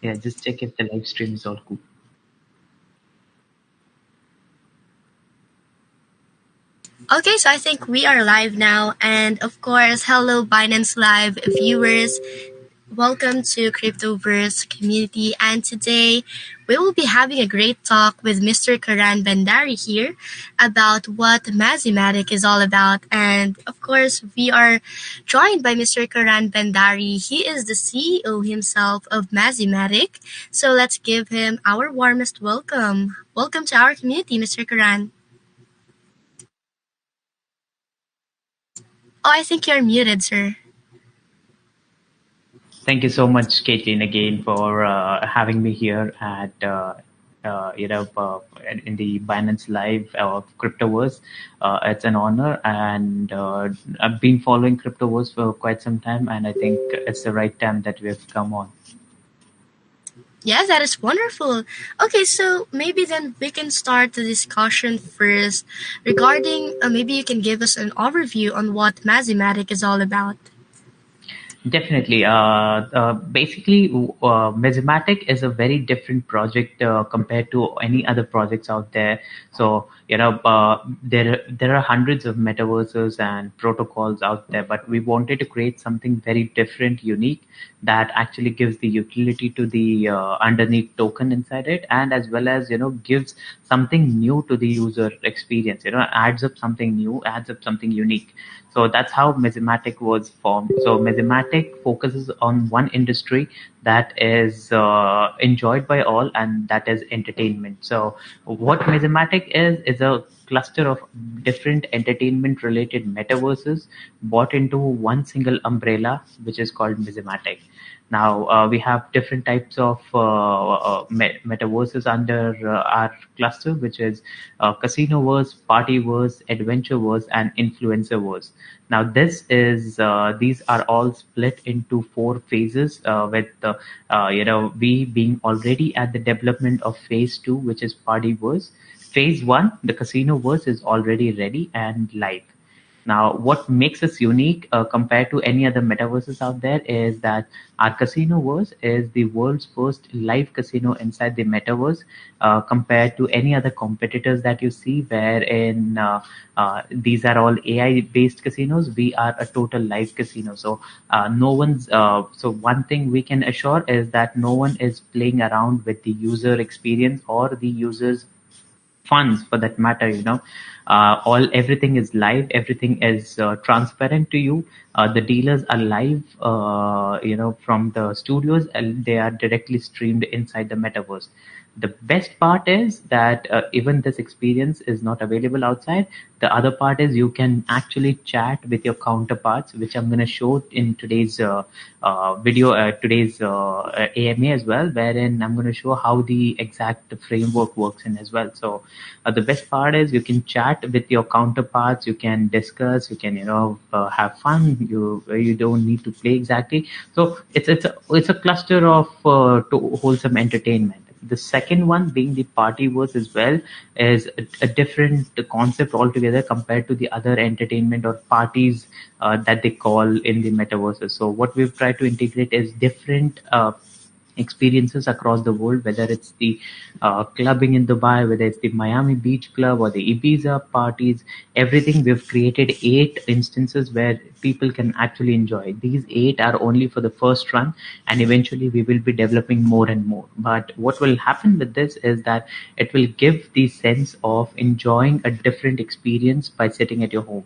Yeah, just check if the live stream is all cool. Okay, so I think we are live now. And of course, hello, Binance Live viewers. Welcome to Cryptoverse community. And today we will be having a great talk with Mr. Karan Bandari here about what MaziMatic is all about. And of course, we are joined by Mr. Karan Bandari. He is the CEO himself of MaziMatic. So let's give him our warmest welcome. Welcome to our community, Mr. Karan. Oh, I think you're muted, sir. Thank you so much, Caitlin, again for having me here at in the Binance Live Cryptoverse. It's an honor, and I've been following Cryptoverse for quite some time, and I think it's the right time that we have come on. Yeah, that is wonderful. Okay, so maybe then we can start the discussion first regarding maybe you can give us an overview on what MaziMatic is all about. Definitely. Basically, MaziMatic is a very different project compared to any other projects out there. So, there are hundreds of metaverses and protocols out there, but we wanted to create something very different, unique, that actually gives the utility to the underneath token inside it, and as well as gives something new to the user experience. Adds up something new, adds up something unique. So that's how MaziMatic was formed. So MaziMatic focuses on one industry that is enjoyed by all, and that is entertainment. So what MaziMatic is a cluster of different entertainment-related metaverses brought into one single umbrella, which is called MaziMatic. Now we have different types of metaverses under our cluster, which is Casinoverse, Partyverse, Adventureverse, and Influencerverse. Now these are all split into four phases, with we being already at the development of phase two, which is Partyverse. Phase one, the Casinoverse, is already ready and live. Now, what makes us unique compared to any other metaverses out there is that our Casinoverse is the world's first live casino inside the metaverse, compared to any other competitors that you see, wherein these are all AI-based casinos. We are a total live casino. So, no one's. So, one thing we can assure is that no one is playing around with the user experience or the users funds for that matter. All everything is live, everything is transparent to you. The dealers are live, from the studios, and they are directly streamed inside the metaverse. The best part is that even this experience is not available outside. The other part is you can actually chat with your counterparts, which I'm going to show in today's video, today's AMA as well, wherein I'm going to show how the exact framework works in as well. So the best part is you can chat with your counterparts, you can discuss, you can have fun. You don't need to play exactly. So it's a cluster of wholesome entertainment. The second one, being the partyverse as well, is a different concept altogether compared to the other entertainment or parties that they call in the metaverses. So what we've tried to integrate is different experiences across the world, whether it's the clubbing in Dubai, whether it's the Miami Beach Club or the Ibiza parties, everything. We've created 8 instances where people can actually enjoy. These 8 are only for the first run, and eventually we will be developing more and more. But what will happen with this is that it will give the sense of enjoying a different experience by sitting at your home.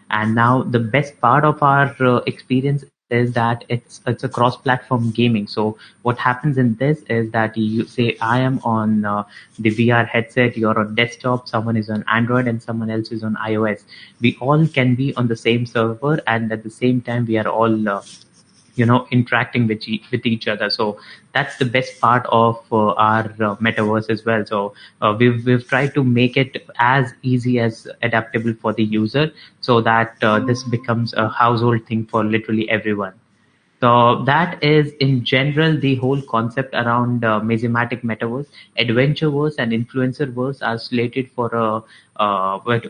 And now the best part of our experience is that it's a cross-platform gaming. So what happens in this is that you say I am on the VR headset, you're on desktop, someone is on Android, and someone else is on iOS. We all can be on the same server, and at the same time we are all interacting with each other. So that's the best part of our metaverse as well. So we've tried to make it as easy as adaptable for the user, so that this becomes a household thing for literally everyone. So that is in general the whole concept around MaziMatic Metaverse. Adventureverse and Influencerverse are slated for a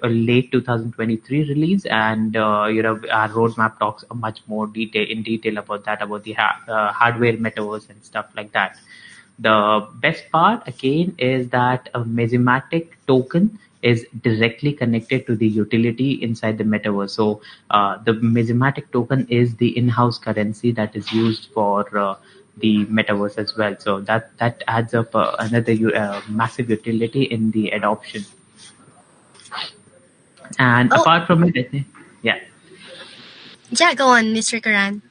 late 2023 release, and our roadmap talks much more detail about that, about the hardware metaverse and stuff like that. The best part again is that a MaziMatic token is directly connected to the utility inside the metaverse. So the MaziMatic token is the in-house currency that is used for the metaverse as well. So that adds up another massive utility in the adoption. And Oh, apart from it, I think, yeah, yeah, go on, Mr. Karan.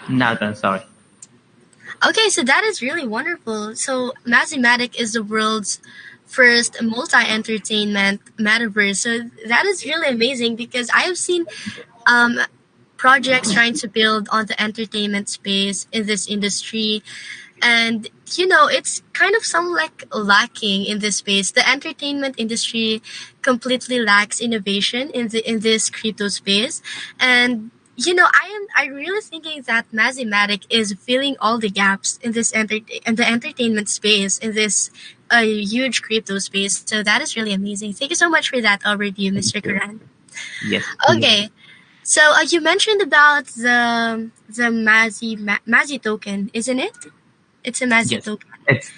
no, sorry. Okay, so that is really wonderful. So MaziMatic is the world's first multi-entertainment metaverse. So that is really amazing because I have seen um, projects trying to build on the entertainment space in this industry, and it's kind of some like lacking in this space. The entertainment industry completely lacks innovation in this crypto space, and I really thinking that Mazimatic is filling all the gaps in this in the entertainment space in this huge crypto space. So that is really amazing. Thank you so much for that overview, Thank Mr. you. Karan. Yes, truly. Okay, so you mentioned about the Mazi token, isn't it? It's a Mazi Yes, token.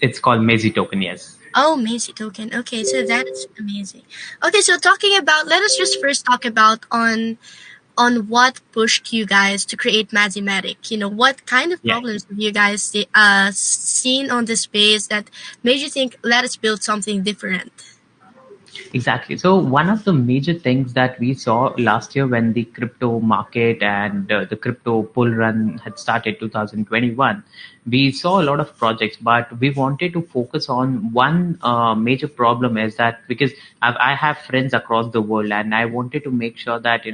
it's called Mazi token. Yes. Oh, Mazi token. Okay, so that is amazing. Okay, so talking about, let us just first talk about on what pushed you guys to create Mazimatic. What kind of Yeah. problems have you guys seen on this space that made you think, let us build something different? Exactly. So one of the major things that we saw last year when the crypto market and the crypto bull run had started 2021, we saw a lot of projects, but we wanted to focus on one major problem is that because I have friends across the world and I wanted to make sure that,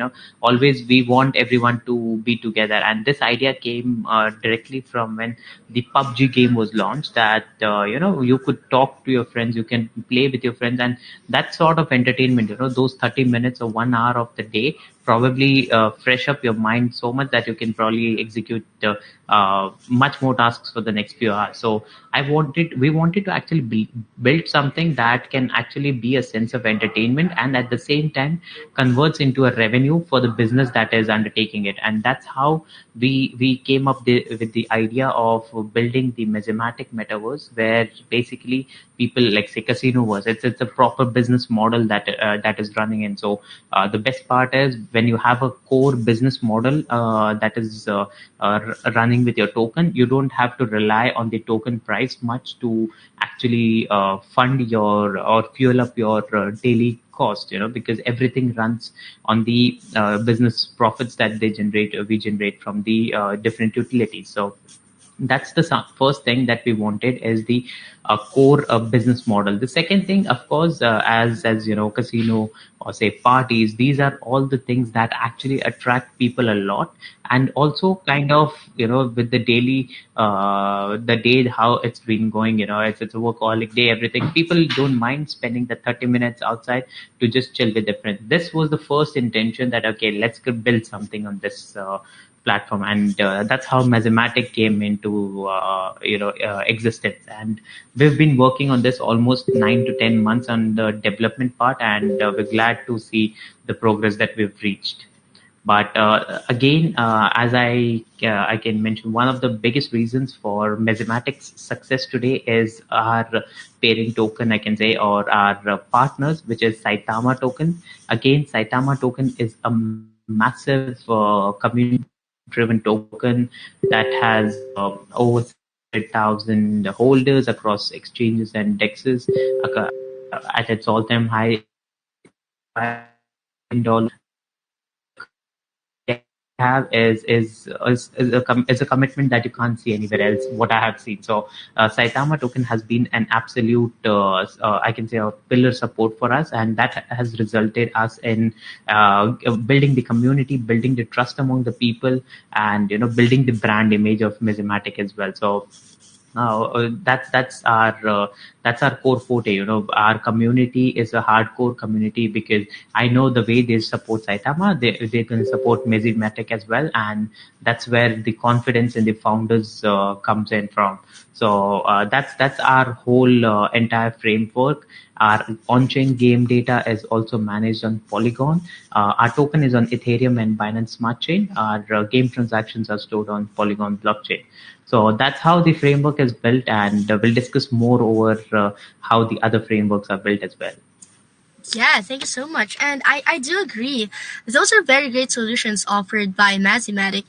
always we want everyone to be together. And this idea came directly from when the PUBG game was launched that, you could talk to your friends, you can play with your friends, and that sort of entertainment, those 30 minutes or 1 hour of the day probably fresh up your mind so much that you can probably execute much more tasks for the next few hours. So we wanted to actually build something that can actually be a sense of entertainment and at the same time converts into a revenue for the business that is undertaking it. And that's how we came up with the idea of building the Mazimatic metaverse, where basically people like say casino was it's a proper business model that is running in. So the best part is when you have a core business model that is running with your token, you don't have to rely on the token price much to actually fund your or fuel up your daily cost, because everything runs on the business profits that we generate from the different utilities. So that's the first thing that we wanted is the core business model. The second thing, of course, as casino or say parties, these are all the things that actually attract people a lot. And also kind of, with the daily the day how it's been going, it's a workaholic day, everything, people don't mind spending the 30 minutes outside to just chill with their friends. This was the first intention that, okay, let's go build something on this platform, and that's how Mazimatic came into existence. And we've been working on this almost 9 to 10 months on the development part, and we're glad to see the progress that we've reached. But again, as I can mention, one of the biggest reasons for Mazimatic's success today is our parent token, I can say, or our partners, which is Saitama token. Again, Saitama token is a massive community-driven token that has over 600,000 holders across exchanges and dexes. At its all-time high, $5 have is a commitment that you can't see anywhere else. What I have seen, so Saitama token has been an absolute, I can say, a pillar support for us, and that has resulted us in building the community, building the trust among the people, and building the brand image of Mazimatic as well. So that's our core forte. Our community is a hardcore community because I know the way they support Saitama, they can support Mazimatic as well, and that's where the confidence in the founders comes in from. So that's our whole entire framework. Our on-chain game data is also managed on Polygon. Our token is on Ethereum and Binance Smart Chain. Our game transactions are stored on Polygon blockchain. So that's how the framework is built, and we'll discuss more over how the other frameworks are built as well. Yeah, thank you so much. And I do agree. Those are very great solutions offered by MaziMatic.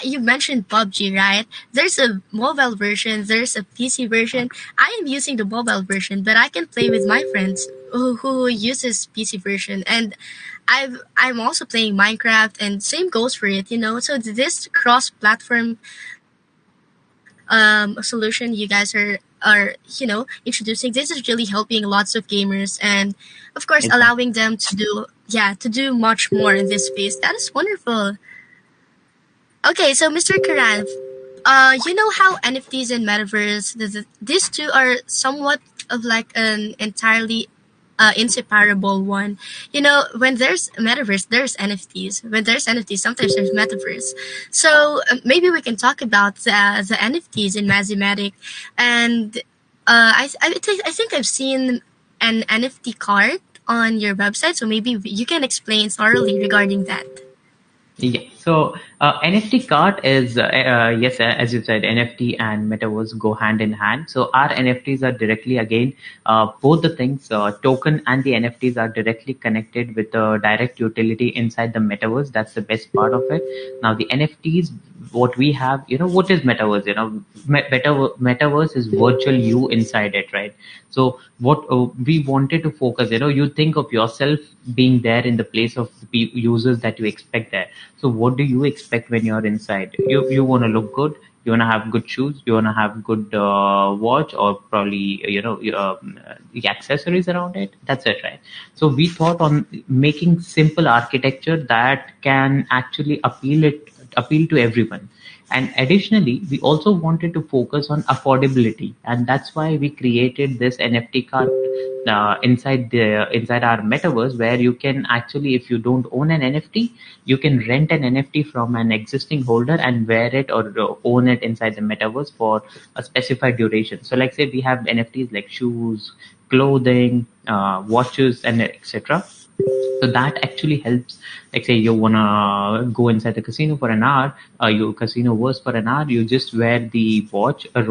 You mentioned PUBG, right? There's a mobile version, there's a PC version. I am using the mobile version, but I can play with my friends who uses PC version. And I'm also playing Minecraft, and same goes for it. So this cross-platform solution you guys are introducing, this is really helping lots of gamers, and of course Exactly. allowing them to do much more in this space. That is wonderful. Okay, so Mr. Karan, you know how NFTs and metaverse, these two are somewhat of like an entirely inseparable one. When there's metaverse, there's NFTs. When there's NFTs, sometimes there's metaverse. So maybe we can talk about the NFTs in MaziMatic. And I think I've seen an NFT card on your website, so maybe you can explain thoroughly regarding that. Yeah. So NFT card is yes, as you said, NFT and metaverse go hand in hand. So our NFTs are directly again both the things, token and the NFTs are directly connected with the direct utility inside the metaverse. That's the best part of it. Now the NFTs, what we have, what is metaverse? Metaverse is virtual you inside it, right? So what we wanted to focus, you think of yourself being there in the place of the users that you expect there. So what do you expect when you're inside? You want to look good. You want to have good shoes. You want to have good watch, or probably the accessories around it. That's it, right? So we thought on making simple architecture that can actually appeal to everyone. And additionally, we also wanted to focus on affordability, and that's why we created this NFT card inside our metaverse, where you can actually, if you don't own an NFT, you can rent an NFT from an existing holder and wear it or own it inside the metaverse for a specified duration. So, like say we have NFTs like shoes, clothing, watches, and etc. So that actually helps. Like say you wanna go inside the casino for an hour, you casino verse for an hour. You just wear the watch, a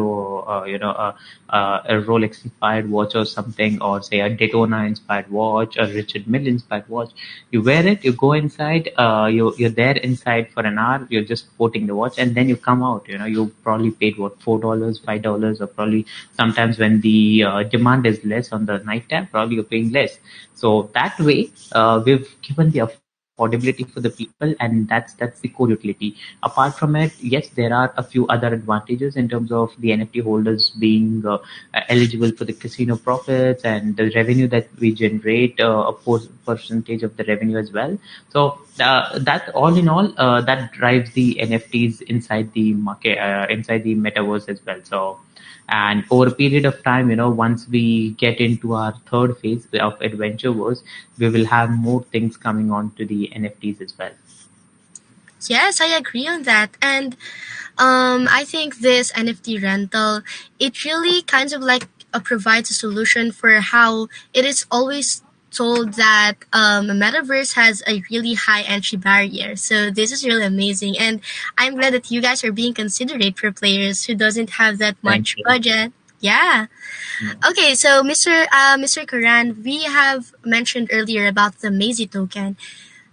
Rolex inspired watch or something, or say a Daytona inspired watch, a Richard Mille inspired watch. You wear it, you go inside, you're there inside for an hour. You're just sporting the watch, and then you come out. You probably paid what, $4, $5, or probably sometimes when the demand is less on the night time, probably you're paying less. So that way, we've given the affordability for the people, and that's the core utility. Apart from it, yes, there are a few other advantages in terms of the NFT holders being eligible for the casino profits and the revenue that we generate, a percentage of the revenue as well. So that all in all, that drives the NFTs inside the market, inside the metaverse as well. So, and over a period of time, once we get into our third phase of adventureverse, we will have more things coming on to the NFTs as well. Yes, I agree on that. And I think this NFT rental, it really kind of like provides a solution for how it is always told that a metaverse has a really high entry barrier. So this is really amazing, and I'm glad that you guys are being considerate for players who doesn't have that Thank much you. budget. Yeah. Okay, so Mr. Karan, we have mentioned earlier about the Mazy token.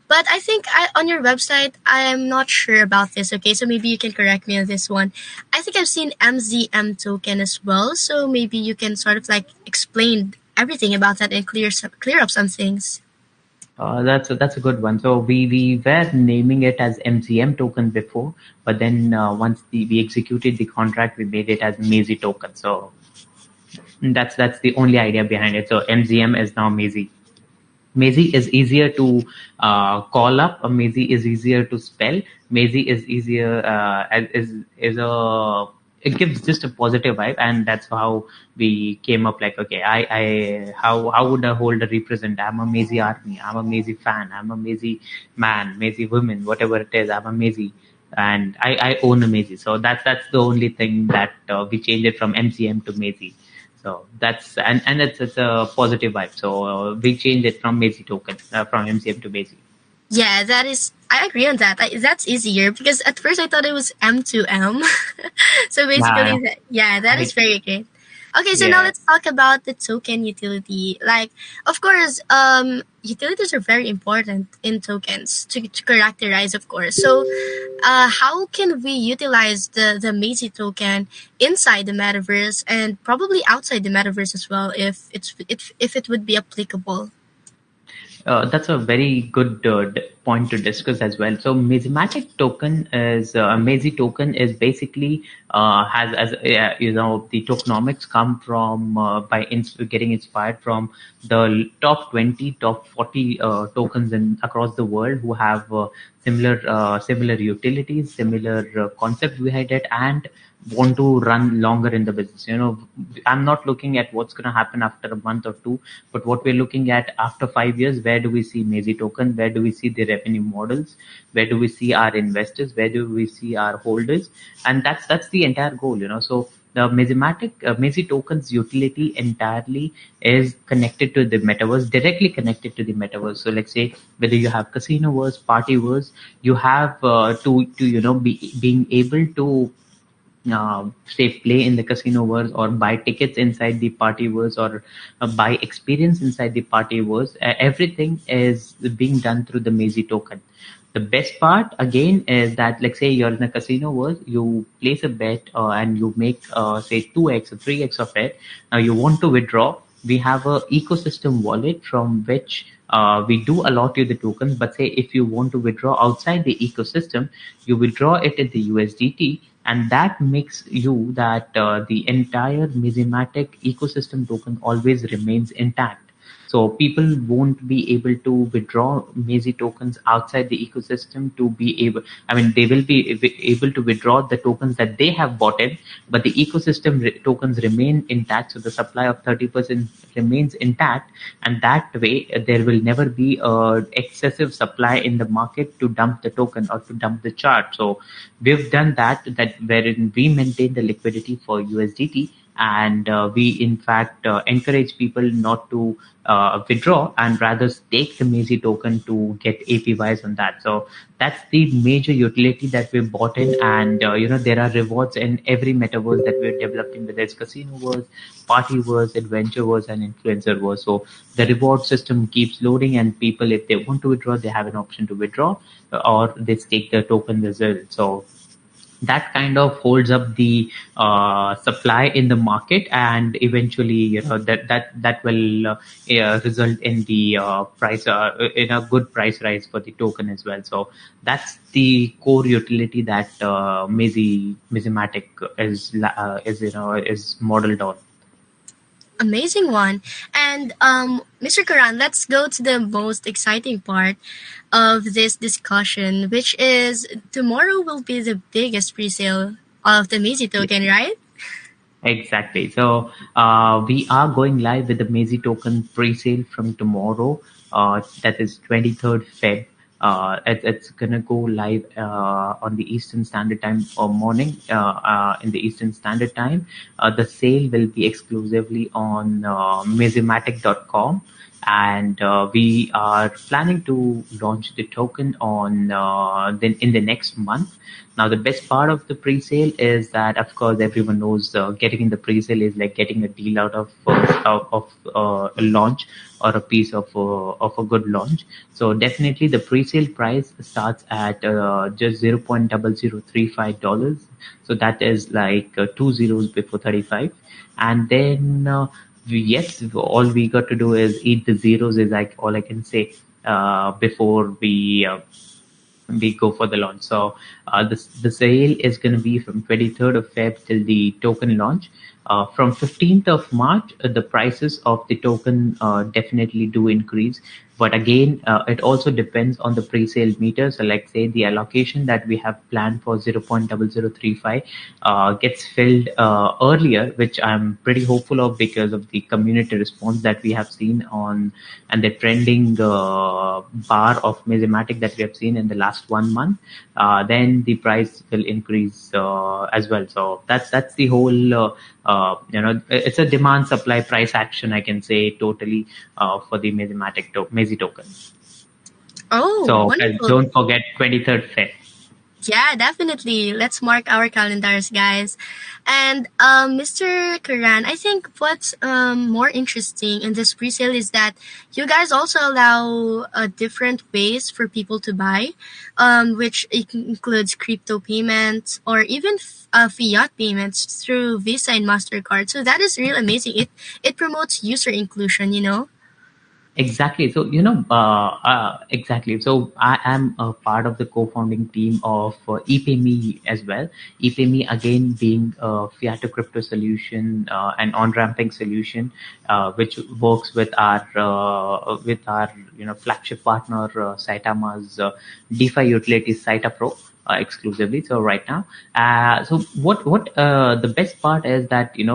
But I think on your website, I am not sure about this. Okay, so maybe you can correct me on this one. I think I've seen MZM token as well. So maybe you can sort of like explain everything about that and clear up some things. That's a good one. So we were naming it as MCM token before, but then once we executed the contract, we made it as Mazy token. So that's the only idea behind it. So MZM is now Mazy. Mazy is easier to call up. Mazy is easier to spell. Mazy is easier is a it gives just a positive vibe, and that's how we came up. Like, okay, I how would a holder represent? I'm a Mazy army. I'm a Mazy fan. I'm a Mazy man, Mazy woman, whatever it is. I'm a Mazy, and I own a Mazy. So that's the only thing that we changed it from MCM to Mazy. So that's and it's a positive vibe. So we changed it from Mazy token from MCM to Mazy. Yeah, that is. I agree on that. That's easier because at first I thought it was M2M. So Yeah, basically, yeah, that is I, very great. Okay, so now yeah. let's talk about the token utility. Like, of course, utilities are very important in tokens to characterize, of course. So, how can we utilize the Mazy token inside the metaverse and probably outside the metaverse as well, if it would be applicable? That's a very good point to discuss as well. So, Mazi token is basically has as the tokenomics come from getting inspired from the top 20, top 40 tokens in across the world who have similar utilities, similar concept behind it, and want to run longer in the business. I'm not looking at what's going to happen after a month or two, but what we're looking at after 5 years. Where do we see Mazy token? Where do we see the revenue models? Where do we see our investors? Where do we see our holders? And that's the entire goal. So the Mazy tokens utility entirely is connected to the metaverse, directly connected to the metaverse. So let's say whether you have casinoverse, partyverse, you have to being able to say play in the casino verse or buy tickets inside the party verse or buy experience inside the party verse. Everything is being done through the Mazy token. The best part again is that, like, say you're in a casino verse, you place a bet and you make say 2x or 3x of it. Now you want to withdraw. We have a ecosystem wallet from which we do allot you the tokens. But say if you want to withdraw outside the ecosystem, you withdraw it in the USDT, and that makes you that the entire MaziMatic ecosystem token always remains intact. So people won't be able to withdraw Mazy tokens outside the ecosystem to be able. I mean, they will be able to withdraw the tokens that they have bought in, but the ecosystem tokens remain intact. So the supply of 30% remains intact, and that way there will never be a excessive supply in the market to dump the token or to dump the chart. So we've done that wherein we maintain the liquidity for USDT, and we in fact encourage people not to withdraw and rather stake the Mazy token to get APYs on that. So that's the major utility that we bought in, and there are rewards in every metaverse that we're developing, whether it's casinoverse, partyverse, adventureverse, and influencerverse. So the reward system keeps loading, and people, if they want to withdraw, they have an option to withdraw, or they stake the token as well. So that kind of holds up the supply in the market, and eventually that will result in the price in a good price rise for the token as well. So that's the core utility that Mazimatic is modeled on. Amazing one. And Mr. Karan, let's go to the most exciting part of this discussion, which is tomorrow will be the biggest pre-sale of the Mazy token, right? Exactly. So we are going live with the Mazy token pre-sale from tomorrow. That is 23rd Feb. It's gonna go live on the Eastern Standard Time or morning in the Eastern Standard Time. The sale will be exclusively on mazimatic.com, and we are planning to launch the token on then in the next month. Now, the best part of the pre-sale is that, of course, everyone knows getting in the pre-sale is like getting a deal out of a launch or a piece of a good launch. So definitely, the pre-sale price starts at just $0.0035. So that is like two zeros before 35, and then. Yes, all we got to do is eat the zeros is like all I can say before we go for the launch. So the sale is going to be from 23rd of Feb till the token launch. From 15th of March, the prices of the token definitely do increase. But again, it also depends on the pre-sale meter. So, like say the allocation that we have planned for 0.0035 gets filled earlier, which I'm pretty hopeful of because of the community response that we have seen on and the trending bar of Mazimatic that we have seen in the last 1 month. Then the price will increase as well. So that's the whole. It's a demand supply price action, I can say, totally for the Mazy token. Oh, So wonderful. don't forget 23rd Feb. Yeah, definitely. Let's mark our calendars, guys. And Mr. Karan, I think what's more interesting in this pre-sale is that you guys also allow different ways for people to buy, which includes crypto payments or even fiat payments through Visa and Mastercard. So that is really amazing. It promotes user inclusion. You know. Exactly. So, exactly. So, I am a part of the co-founding team of ePayMe as well. ePayMe again being a fiat to crypto solution, an on-ramping solution, which works with our flagship partner Saitama's DeFi utility Saita Pro. Exclusively. So right now, so what the best part is that we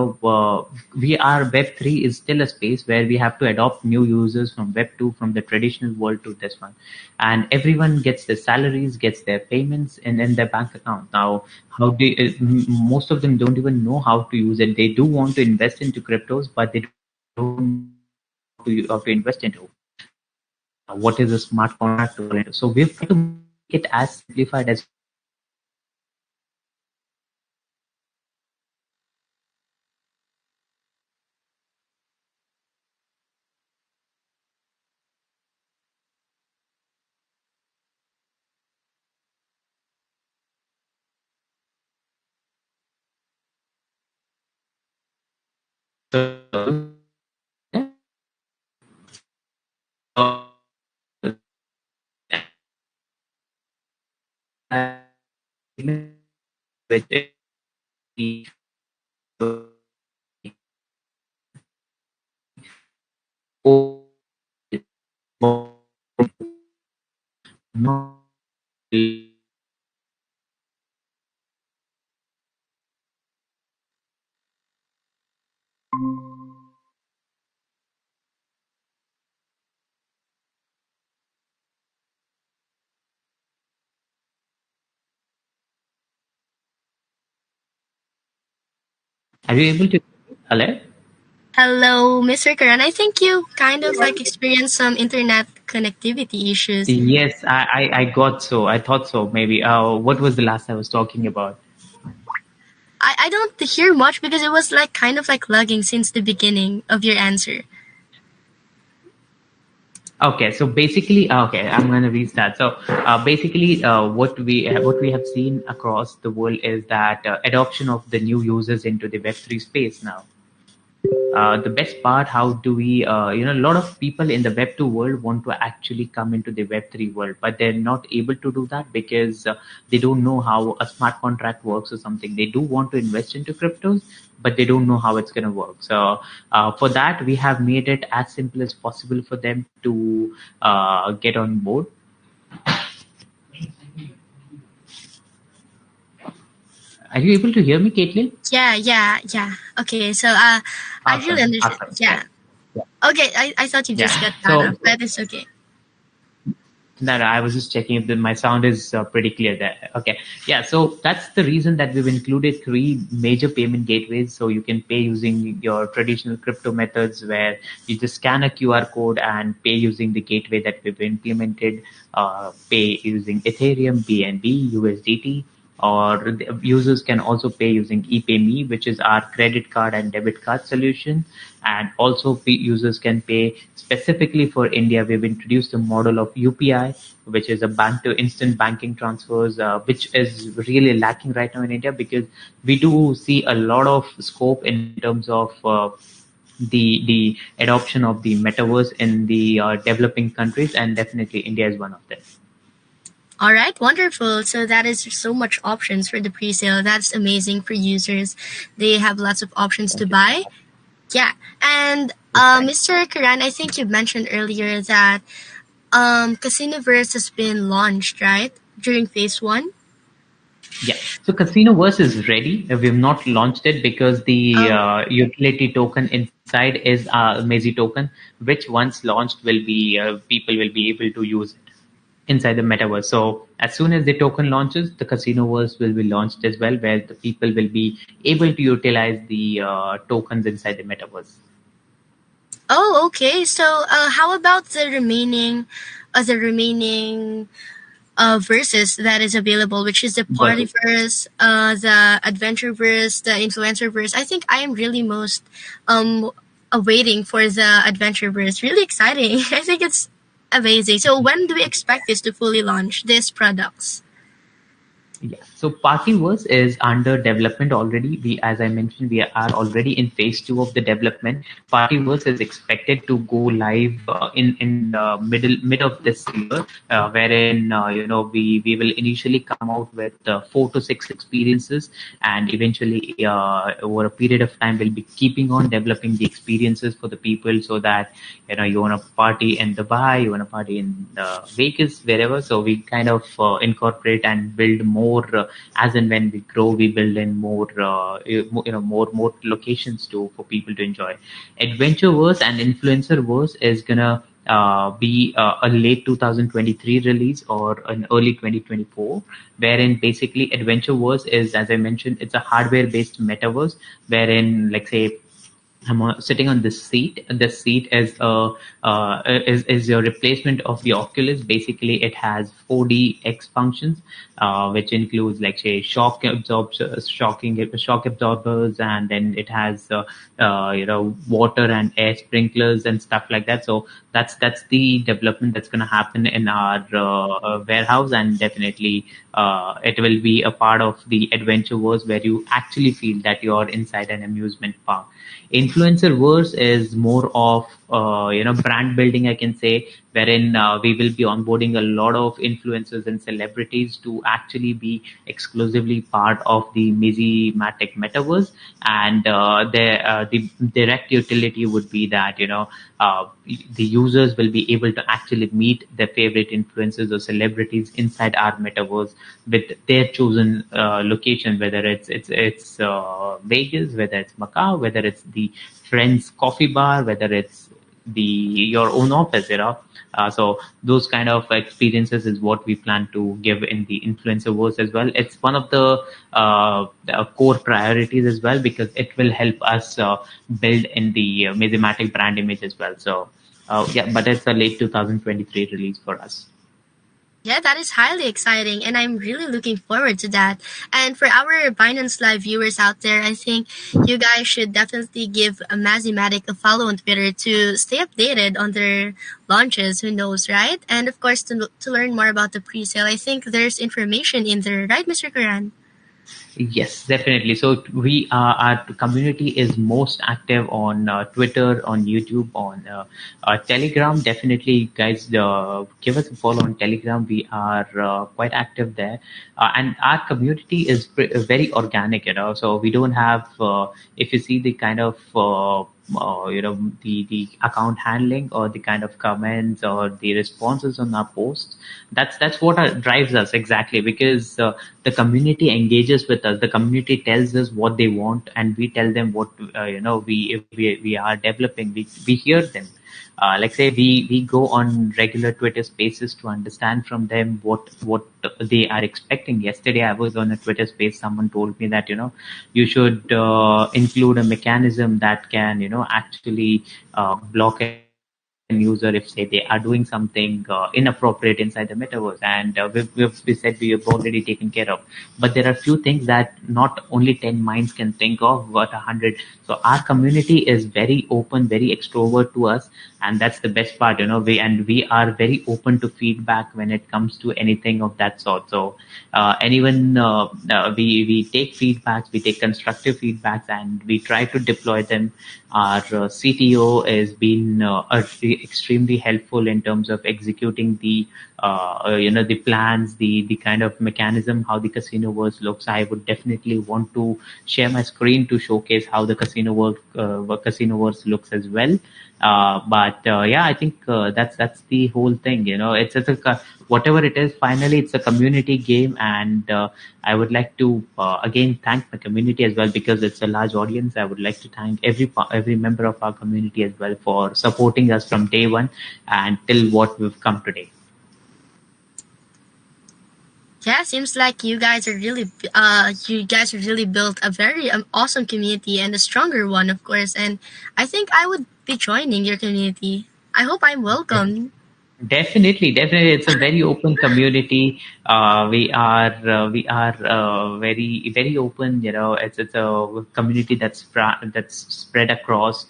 are Web3 is still a space where we have to adopt new users from Web2 from the traditional world to this one, and everyone gets their salaries, gets their payments in their bank account. Now, most of them don't even know how to use it. They do want to invest into cryptos, but they don't know how to invest into what is a smart contract to fall into. So we've tried to make it as simplified as possible for them to which is the Are you able to? Hello? Hello, Mr. Karan. I think you kind of like experienced some internet connectivity issues. Yes, I got so. I thought so, maybe. What was the last I was talking about? I don't hear much because it was like kind of like lagging since the beginning of your answer. Okay, so basically, okay, I'm going to restart. So basically, what we have seen across the world is that adoption of the new users into the Web3 space now. The best part, how do we a lot of people in the Web2 world want to actually come into the Web3 world, but they're not able to do that because they don't know how a smart contract works or something. They do want to invest into cryptos, but they don't know how it's going to work. So for that, we have made it as simple as possible for them to get on board. Are you able to hear me, Caitlin? Yeah. Okay, so I really Awesome, understand. awesome. Yeah. Yeah. Okay, I thought you just Yeah. got cut off, So but it's okay. no, no, I was just checking if my sound is pretty clear there. Okay. Yeah. So that's the reason that we've included three major payment gateways. So you can pay using your traditional crypto methods where you just scan a QR code and pay using the gateway that we've implemented, pay using Ethereum, BNB, USDT, or the users can also pay using ePayMe, which is our credit card and debit card solution. And also users can pay specifically for India. We've introduced a model of UPI, which is a bank to instant banking transfers, which is really lacking right now in India because we do see a lot of scope in terms of the adoption of the metaverse in the developing countries, and definitely India is one of them. All right, wonderful. So that is so much options for the pre-sale. That's amazing for users. They have lots of options to Thank you so buy. much. Yeah, and Exactly. Mr. Karan, I think you mentioned earlier that Casinoverse has been launched, right, during phase one. Yeah. So Casino Verse is ready. We've not launched it because the Oh, utility token inside is a Mazi token, which once launched will be people will be able to use it inside the metaverse. So as soon as the token launches, the Casino Verse will be launched as well, where the people will be able to utilize the tokens inside the metaverse. Oh, okay. So, how about the remaining verses that is available, which is the Got party it. verse, the adventure verse, the influencer verse. I think I am really most um awaiting for the adventure verse. Really exciting. I think it's amazing. So, when do we expect this to fully launch these products? Yeah. So Partyverse is under development already. As I mentioned, we are already in phase two of the development. Partyverse is expected to go live in mid of this year, wherein we will initially come out with 4 to 6 experiences, and eventually over a period of time we'll be keeping on developing the experiences for the people, so that you want to party in Dubai, you want to party in Vegas, wherever. So we kind of incorporate and build more as and when we grow. We build in more more locations to for people to enjoy. Adventureverse and Influencerverse is gonna be a late 2023 release or an early 2024, wherein basically Adventureverse is, as I mentioned, it's a hardware based metaverse, wherein, like, say, I'm sitting on this seat. This seat is your replacement of the Oculus. Basically, it has 4D X functions, which includes, like, say, shock absorbers, and then it has water and air sprinklers and stuff like that. So that's the development that's going to happen in our warehouse, and definitely it will be a part of the adventure verse, where you actually feel that you're inside an amusement park. Influencer verse is more of brand building, I can say, wherein we will be onboarding a lot of influencers and celebrities to actually be exclusively part of the MaziMatic metaverse. And the direct utility would be that the users will be able to actually meet their favorite influencers or celebrities inside our metaverse with their chosen location, whether it's Vegas, whether it's Macau, whether it's the friend's coffee bar, whether it's the your own office. So those kind of experiences is what we plan to give in the influencer verse as well. It's one of the core priorities as well, because it will help us build in the Mathematic brand image as well. So yeah, but it's a late 2023 release for us. Yeah, that is highly exciting, and I'm really looking forward to that. And for our Binance Live viewers out there, I think you guys should definitely give a MaziMatic a follow on Twitter to stay updated on their launches. Who knows, right? And of course, to learn more about the pre-sale, I think there's information in there, right, Mr. Karan? Yes, definitely. So our community is most active on Twitter, on YouTube, on Telegram. Definitely, guys, give us a follow on Telegram. We are quite active there, and our community is very organic. So we don't have. If you see the kind of the account handling, or the kind of comments or the responses on our posts, that's what drives us exactly, because the community engages with us. The community tells us what they want, and we tell them what we are developing. We hear them. Like, say, we go on regular Twitter spaces to understand from them what they are expecting. Yesterday I was on a Twitter space. Someone told me that you should include a mechanism that can actually block an user if, say, they are doing something inappropriate inside the metaverse. And we said we have already taken care of. But there are few things that not only 10 minds can think of, but 100. So our community is very open, very extrovert to us, and that's the best part. We are very open to feedback when it comes to anything of that sort. So anyone we take feedbacks, we take constructive feedbacks, and we try to deploy them. Our CTO has been extremely helpful in terms of executing the plans, the kind of mechanism, how the casino works looks. I would definitely want to share my screen to showcase how the casino works looks as well. But yeah, I think that's the whole thing. It's whatever it is. Finally, it's a community game, and I would like to again thank the community as well, because it's a large audience. I would like to thank every member of our community as well for supporting us from day one and till what we've come today. Yeah, seems like you guys have really built a very awesome community, and a stronger one, of course. And I think I would be joining your community. I hope I'm welcome. Definitely, definitely, it's a very open community. We are very very open. You know, it's a community that's spread across.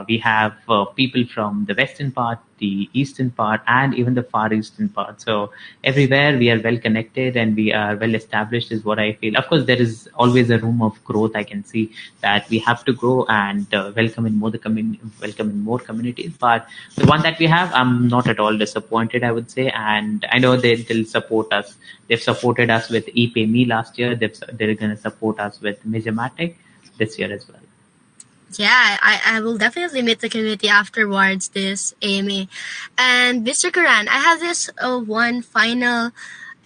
We have people from the western part, the eastern part, and even the far eastern part. So everywhere we are well connected and we are well established, is what I feel. Of course, there is always a room of growth. I can see that we have to grow and welcome in more communities, but the one that we have, I'm not at all disappointed, I would say. And I know they'll support us. They've supported us with ePayMe last year. They're going to support us with MaziMatic this year as well. Yeah, I will definitely meet the community afterwards this AMA. And Mr. Karan, I have this one final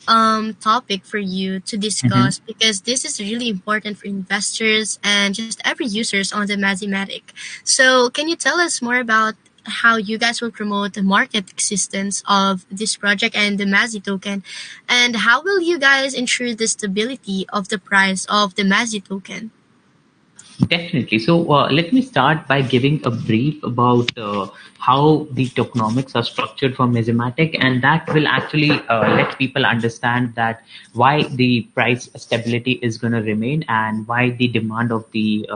topic for you to Mm-hmm. discuss because this is really important for investors and just every users on the MaziMatic. So can you tell us more about how you guys will promote the market existence of this project and the Mazi token, and how will you guys ensure the stability of the price of the Mazi token? Definitely. So let me start by giving a brief about how the tokenomics are structured for Mazimatic, and that will actually let people understand that why the price stability is going to remain and why the demand of the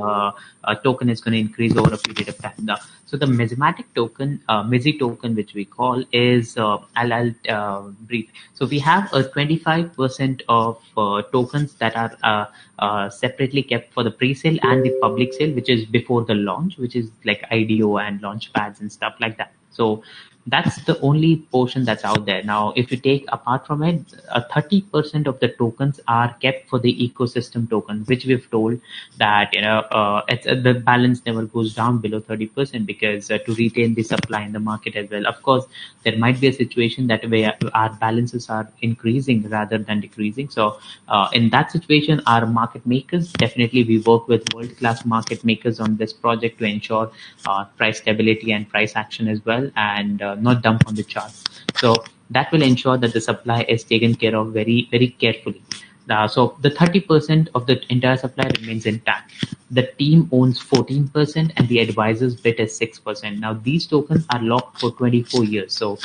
token is going to increase over a period of time. So the Mazimatic token, Mazi token, which we call, is I'll brief. So we have a 25% of tokens that are separately kept for the pre-sale and the public sale, which is before the launch, which is like IDO and launch pads and stuff like that. So that's the only portion that's out there. Now, if you take apart from it, 30% of the tokens are kept for the ecosystem token, which we've told that the balance never goes down below 30% because to retain the supply in the market as well. Of course, there might be a situation that where our balances are increasing rather than decreasing. So in that situation, our market makers, definitely we work with world class market makers on this project to ensure price stability and price action as well, and not dump on the charts. So that will ensure that the supply is taken care of very very carefully. So the 30% of the entire supply remains intact. The team owns 14% and the advisors bid is 6%. Now these tokens are locked for 24 years. So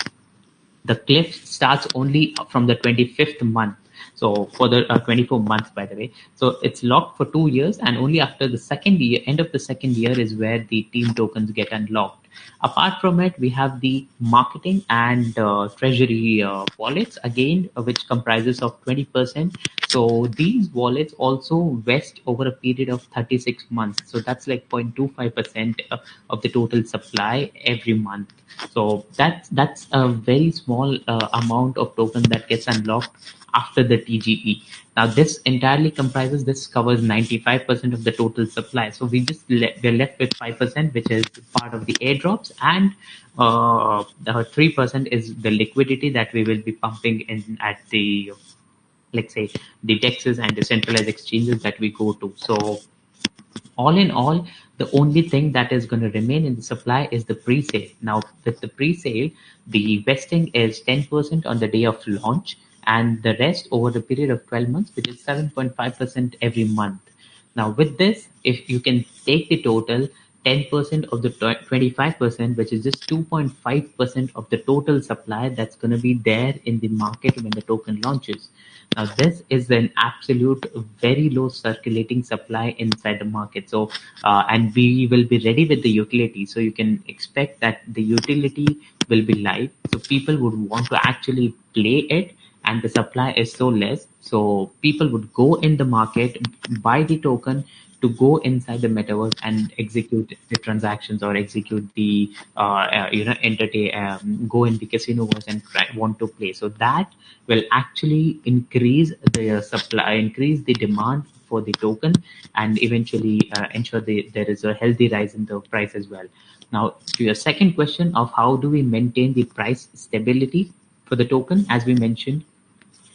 the cliff starts only from the 25th month. So for the 24 months, by the way. So it's locked for 2 years, and only after the second year, end of the second year, is where the team tokens get unlocked. Apart from it, we have the marketing and treasury wallets again, which comprises of 20%. So these wallets also vest over a period of 36 months. So that's like 0.25% of the total supply every month. So that's a very small amount of token that gets unlocked after the TGE. Now this entirely comprises, this covers 95% of the total supply. So we're left with 5%, which is part of the airdrops, and the 3% is the liquidity that we will be pumping in at the, let's say, the dexes and the centralized exchanges that we go to. So all in all, the only thing that is going to remain in the supply is the pre-sale. Now, with the pre-sale, the vesting is 10% on the day of launch, and the rest over the period of 12 months, which is 7.5% every month. Now, with this, if you can take the total 10% of the 25%, which is just 2.5% of the total supply that's going to be there in the market when the token launches. Now, this is an absolute very low circulating supply inside the market. So, and we will be ready with the utility. So, you can expect that the utility will be live. So, people would want to actually play it, and the supply is so less. So, people would go in the market, buy the token to go inside the metaverse and execute the transactions or execute the entertain go in the casino verse and want to play. So that will actually increase the supply, increase the demand for the token, and eventually ensure there is a healthy rise in the price as well. Now, to your second question of how do we maintain the price stability for the token, as we mentioned,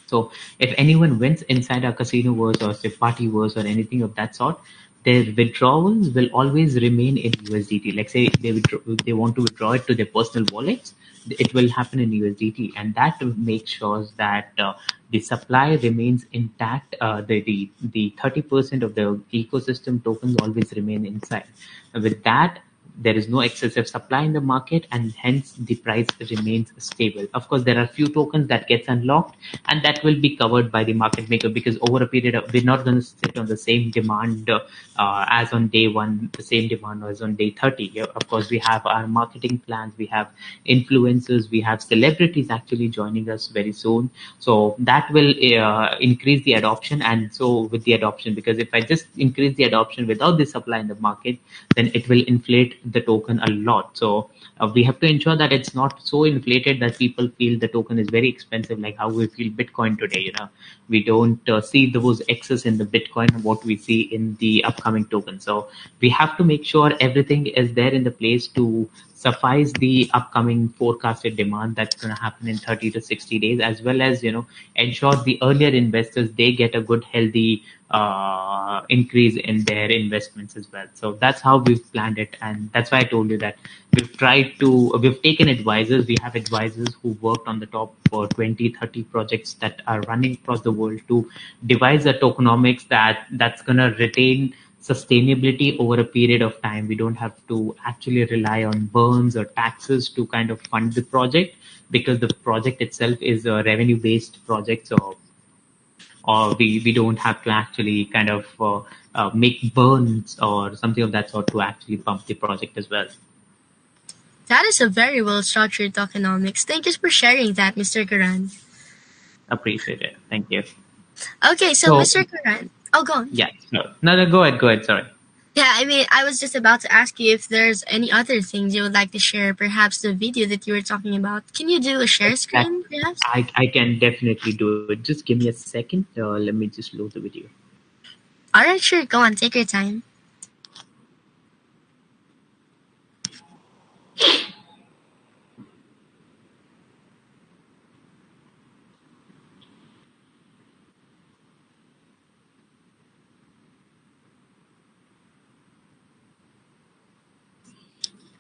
so if anyone wins inside a casino verse or say party verse or anything of that sort, their withdrawals will always remain in USDT. Like say they want to withdraw it to their personal wallets, it will happen in USDT, and that makes sure that the supply remains intact. The 30% of the ecosystem tokens always remain inside. With that, there is no excessive supply in the market, and hence the price remains stable. Of course, there are few tokens that gets unlocked, and that will be covered by the market maker, because over a period of, we're not going to sit on the same demand as on day one, the same demand as on day 30. Yeah, of course, we have our marketing plans, we have influencers, we have celebrities actually joining us very soon. So that will increase the adoption. And so with the adoption, because if I just increase the adoption without the supply in the market, then it will inflate the token a lot. So we have to ensure that it's not so inflated that people feel the token is very expensive, like how we feel Bitcoin today. We don't see those excess in the Bitcoin what we see in the upcoming token. So we have to make sure everything is there in the place to suffice the upcoming forecasted demand that's going to happen in 30 to 60 days, as well as ensure the earlier investors, they get a good healthy increase in their investments as well. So that's how we've planned it, and that's why I told you that we've taken advisors. We have advisors who worked on the top 20, 30 projects that are running across the world to devise a tokenomics that's going to retain sustainability over a period of time. We don't have to actually rely on burns or taxes to kind of fund the project, because the project itself is a revenue based project. So or we don't have to actually kind of make burns or something of that sort to actually pump the project as well. That is a very well structured tokenomics. Thank you for sharing that, Mr. Karan. Appreciate it. Thank you. Okay, so Mr. Karan. Oh, go on. Yeah. No, go ahead. Sorry. Yeah, I mean, I was just about to ask you if there's any other things you would like to share, perhaps the video that you were talking about. Can you do a share screen, perhaps? I can definitely do it. Just give me a second. Let me just load the video. All right, sure. Go on. Take your time.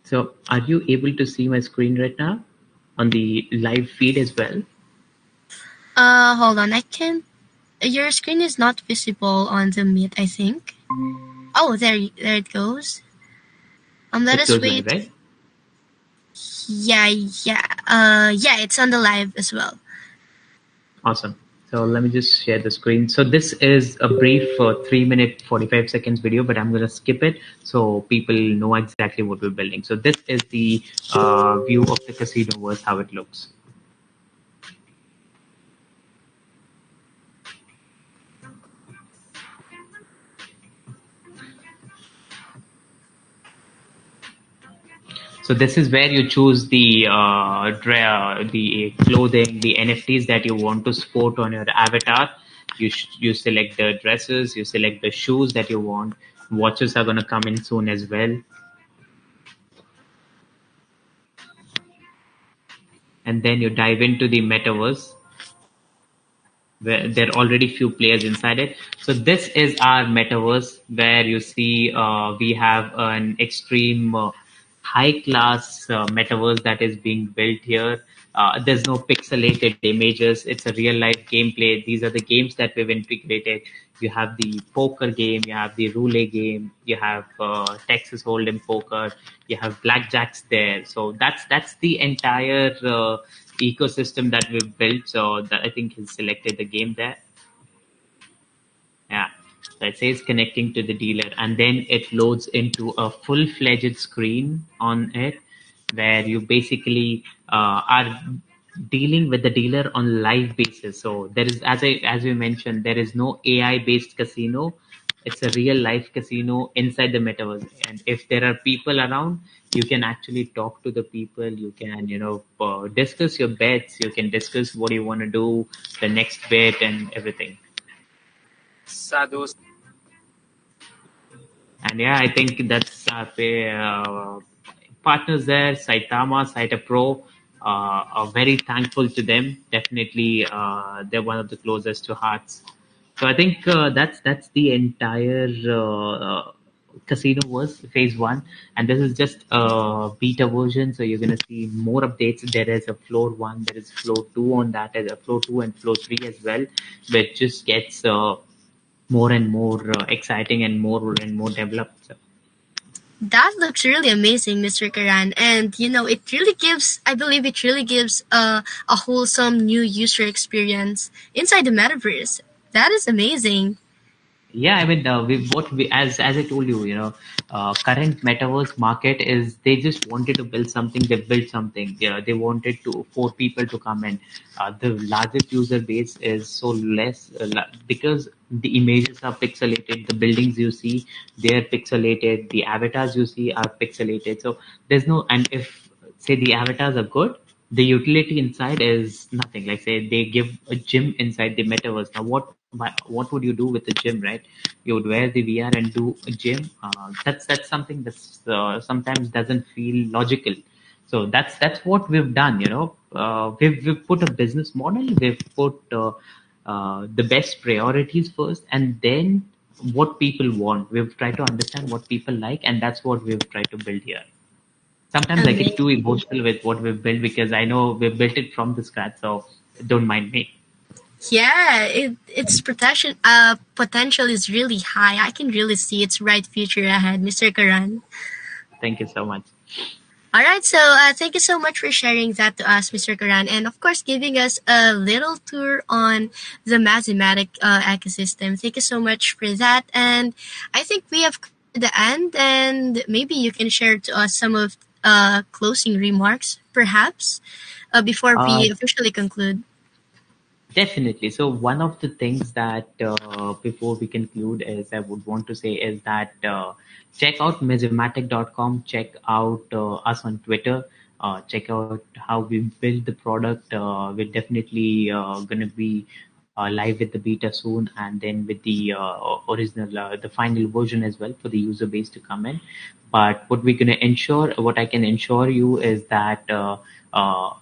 So are you able to see my screen right now on the live feed as well? Hold on. I can. Your screen is not visible on the Meet, I think. Oh, there it goes. Let us wait. Live, right? Yeah. Yeah, it's on the live as well. Awesome. So let me just share the screen. So this is a brief 3-minute 45 seconds video, but I'm going to skip it so people know exactly what we're building. So this is the view of the casino verse, how it looks. So this is where you choose the clothing, the NFTs that you want to sport on your avatar. You select the dresses, you select the shoes that you want. Watches are going to come in soon as well. And then you dive into the metaverse, where there are already few players inside it. So this is our metaverse, where you see we have an extreme high class metaverse that is being built here. There's no pixelated images. It's a real life gameplay. These are the games that we've integrated. You have the poker game, you have the roulette game, you have Texas Hold'em poker, you have blackjacks there. So that's the entire ecosystem that we've built. So that I think he's selected the game there. Yeah. So it says connecting to the dealer, and then it loads into a full-fledged screen on it, where you basically are dealing with the dealer on live basis. So there is, as we mentioned, there is no AI-based casino. It's a real life casino inside the metaverse, and if there are people around, you can actually talk to the people. You can discuss your bets. You can discuss what you want to do, the next bet, and everything. And yeah, I think that's partners there, Saitama, Saita Pro, are very thankful to them. Definitely, they're one of the closest to hearts. So I think that's the entire casino was phase one, and this is just a beta version. So you're gonna see more updates. There is a floor one, there is floor two on that, there's a floor two and floor three as well, which just gets more and more exciting and more developed. That looks really amazing, Mr. Karan. And it really gives, I believe it really gives a wholesome new user experience inside the metaverse. That is amazing. Yeah, I mean, as I told you, current metaverse market is they just wanted to build something. They built something. They wanted to for people to come in. The largest user base is so less because the images are pixelated. The buildings you see, they're pixelated. The avatars you see are pixelated. So there's no, and if say the avatars are good, the utility inside is nothing. Like say they give a gym inside the metaverse. Now what would you do with the gym, right? You would wear the VR and do a gym. That's something that's sometimes doesn't feel logical. So that's what we've done. We've put a business model. We've put the best priorities first, and then what people want. We've tried to understand what people like, and that's what we've tried to build here. Sometimes I get too Amazing. emotional with what we've built because I know we've built it from the scratch, so don't mind me. Yeah, its potential is really high. I can really see its bright future ahead, Mr. Karan. Thank you so much. All right, so thank you so much for sharing that to us, Mr. Karan, and of course giving us a little tour on the MaziMatic ecosystem. Thank you so much for that, and I think we have come to the end, and maybe you can share to us some of closing remarks, perhaps, before Uh, we officially conclude. Definitely. So one of the things that before we conclude is I would want to say is that check out MaziMatic.com, check out us on Twitter, check out how we build the product. We're definitely going to be live with the beta soon, and then with the original, the final version as well for the user base to come in. But what I can ensure you is that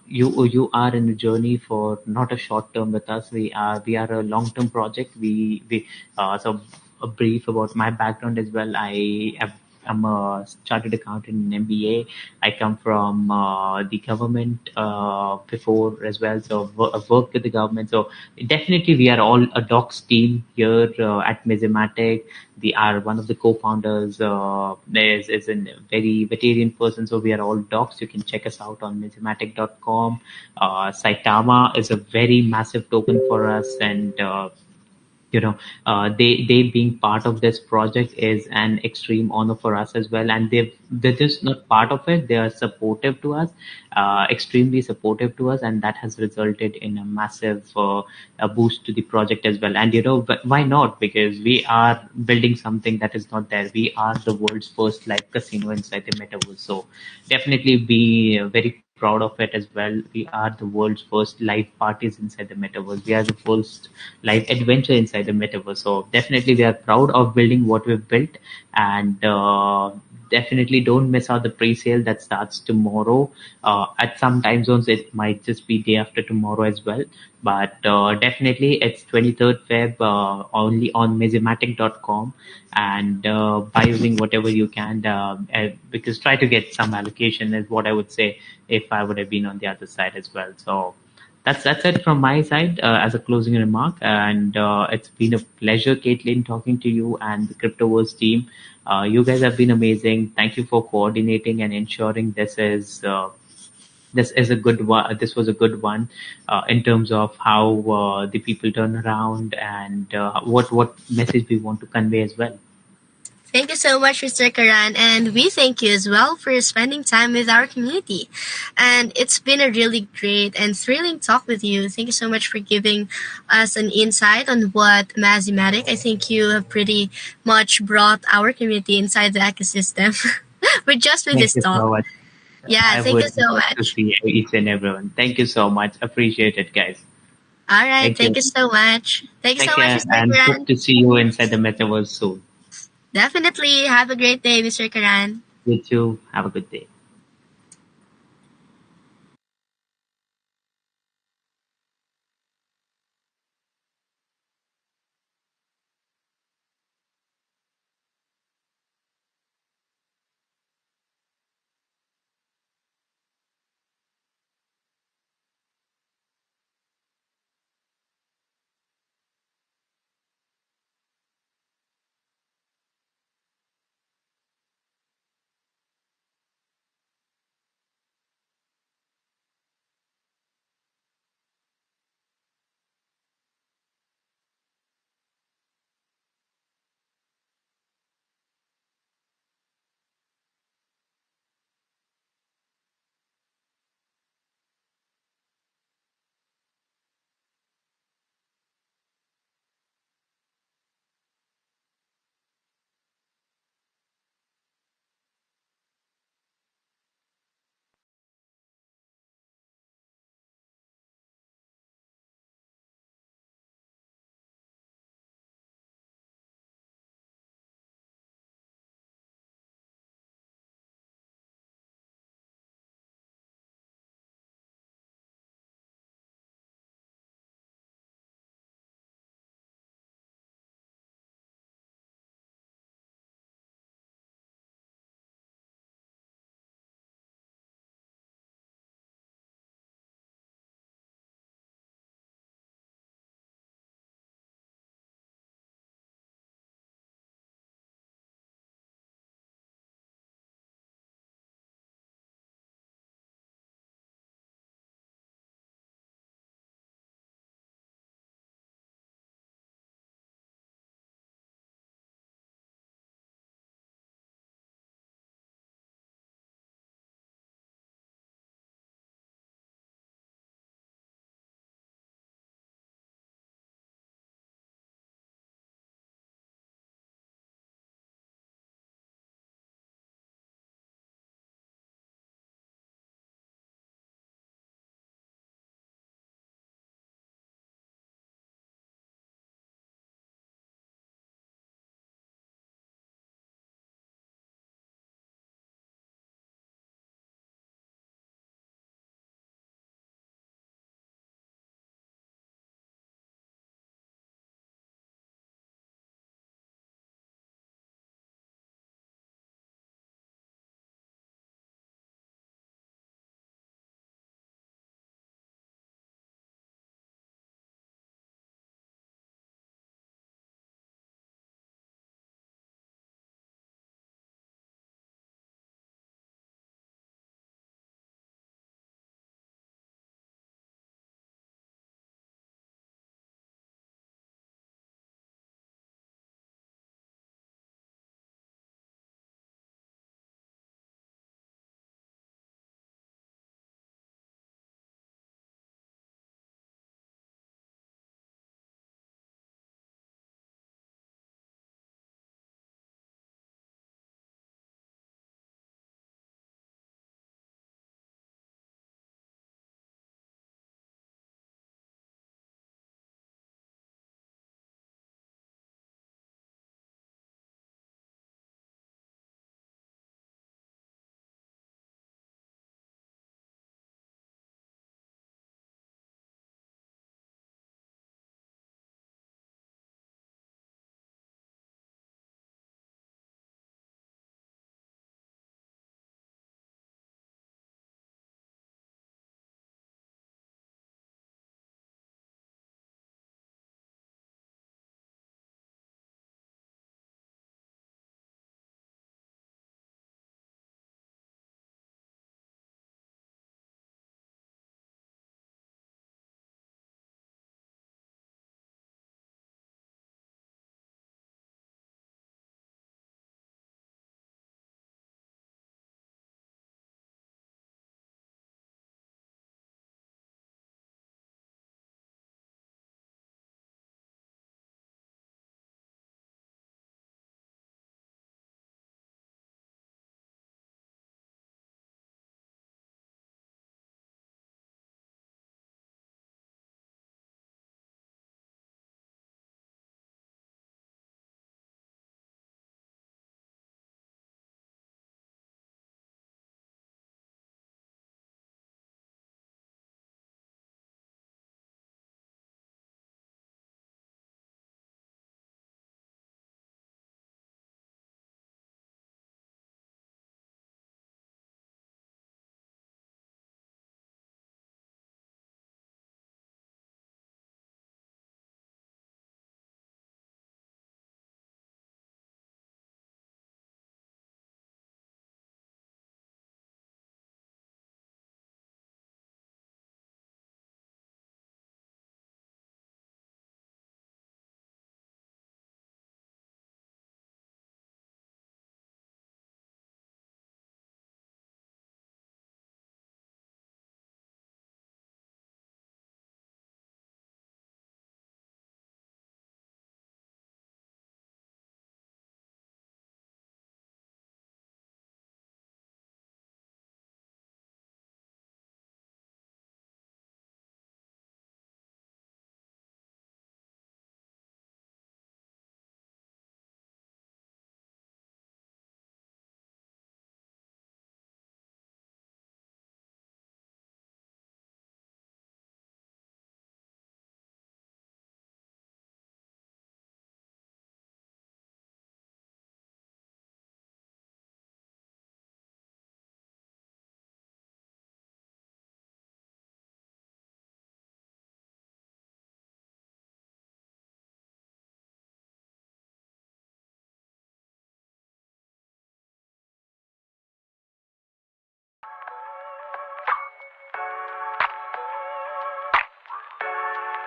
you are in a journey for not a short term with us. We are a long term project. So a brief about my background as well. I'm a chartered accountant in MBA. I come from the government before as well, so I've worked with the government. So definitely, we are all a docs team here at MaziMatic. The are one of the co-founders is a very veteran person, so we are all docs. You can check us out on MaziMatic.com. Saitama is a very massive token for us, and they being part of this project is an extreme honor for us as well, and they're just not part of it. They are supportive to us, extremely supportive to us, and that has resulted in a massive a boost to the project as well. And why not? Because we are building something that is not there. We are the world's first live casino inside the metaverse, so definitely be very proud of it as well. We are the world's first live parties inside the metaverse. We are the first live adventure inside the metaverse. So definitely we are proud of building what we've built, and definitely don't miss out the pre-sale that starts tomorrow. At some time zones, it might just be day after tomorrow as well. But definitely it's 23rd Feb only on MaziMatic.com, and by using whatever you can, because try to get some allocation is what I would say if I would have been on the other side as well. So that's it from my side as a closing remark. And it's been a pleasure, Caitlin, talking to you and the Cryptoverse team. You guys have been amazing. Thank you for coordinating and ensuring this is a good one. This was a good one in terms of how the people turn around and what message we want to convey as well. Thank you so much, Mr. Karan, and we thank you as well for spending time with our community. And it's been a really great and thrilling talk with you. Thank you so much for giving us an insight on what MaziMatic. I think you have pretty much brought our community inside the ecosystem with Thank this you talk. so much. Yeah, I thank you would so love to much. see each and everyone. Thank you so much. Appreciate it, guys. All right, Thank thank you. you so much. Thank you Take so much, care Mr. and hope Karan. to see you inside the metaverse soon. Definitely have a great day, Mr. Karan. You too. Have a good day.